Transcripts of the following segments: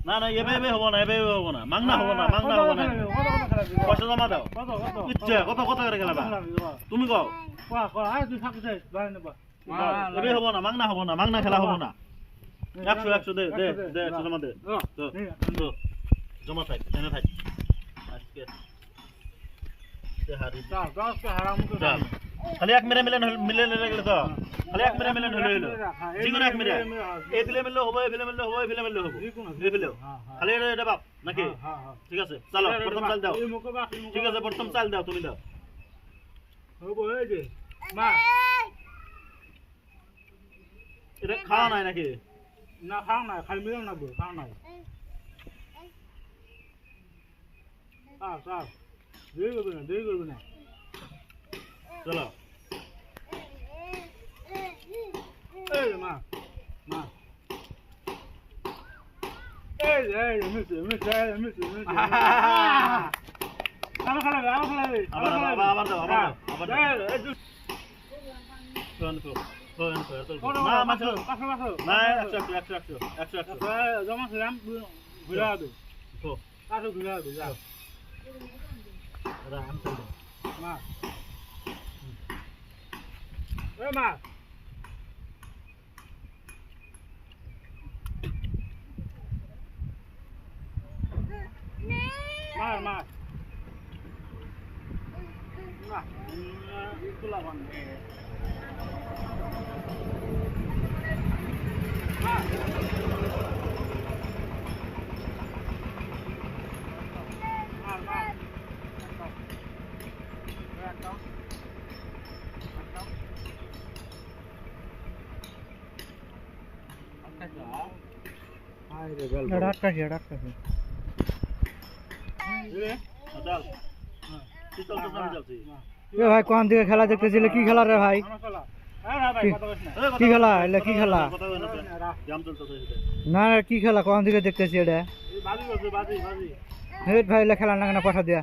না না এবে হবো না মাংনা হবো না পয়সা জমা দাও ইচ্ছে কত করে খেলাবা তুমি কও এবে হবো না মাংনা খেলা হবো না 100 দে 100 জমা দে তো জমা থাক এনে থাক আজকে হারি চল খালি এক মেরে মিলে গেল তো খালি এক মেরে হলো যেকোনো এক মেরে এই ফিলে মিললে হবে এই ফিলে মিললে হবে এই ফিলে খালি এটা বাপ নাকি ঠিক আছে চলো প্রথম চাল দাও ঠিক আছে প্রথম চাল দাও তুমি দাও হবো এই যে মা এটা খাওয়া নাই নাকি না খাও না খালি মিলে না খাও না দেরি করবে না চলো এই মা এই মিছে আবার খেলাবে আবার দাও না মাছো না 100 জমা ছিলাম ঘুরে আদু কাছে ঘুরে আদু যাও মা এ মা মা itulah kan এ ভাই কোন দিকে খেলা দেখতেছিলে কি খেলা রে ভাই কি খেলা এলে কি খেলা না কি খেলা কোন দিকে দেখতেছি এটা হেট ভাই এলে খেলা না কেন পাঠা দিয়া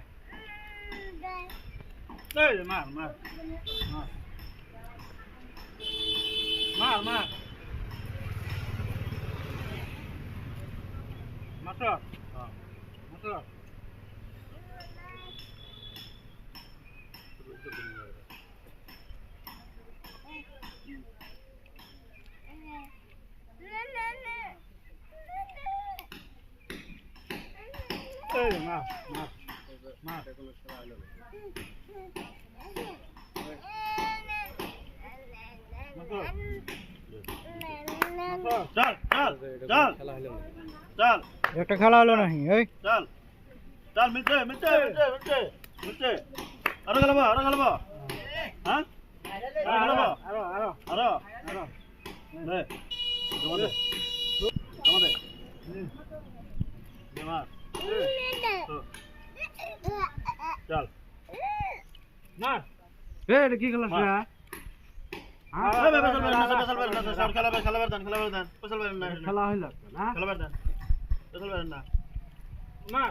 একটা খেলা হলো নাকি এই চল মিলতে আরো খেলবো হ্যাঁ আরো নে জমা দে চল না এ কি খেলা খেলা হইল না মা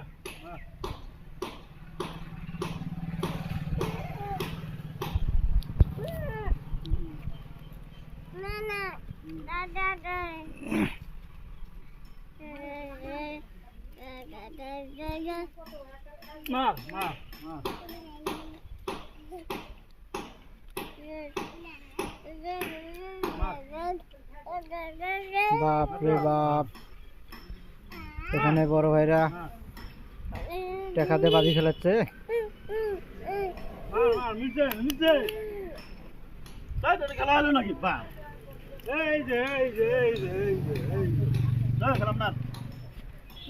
বাপ রে বাপ এখানে বড় ভাইরা টাকাতে বাজি খেলাচ্ছে খেলা হলো নাকি বা এই যে খেলাম না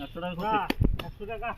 100 টাকা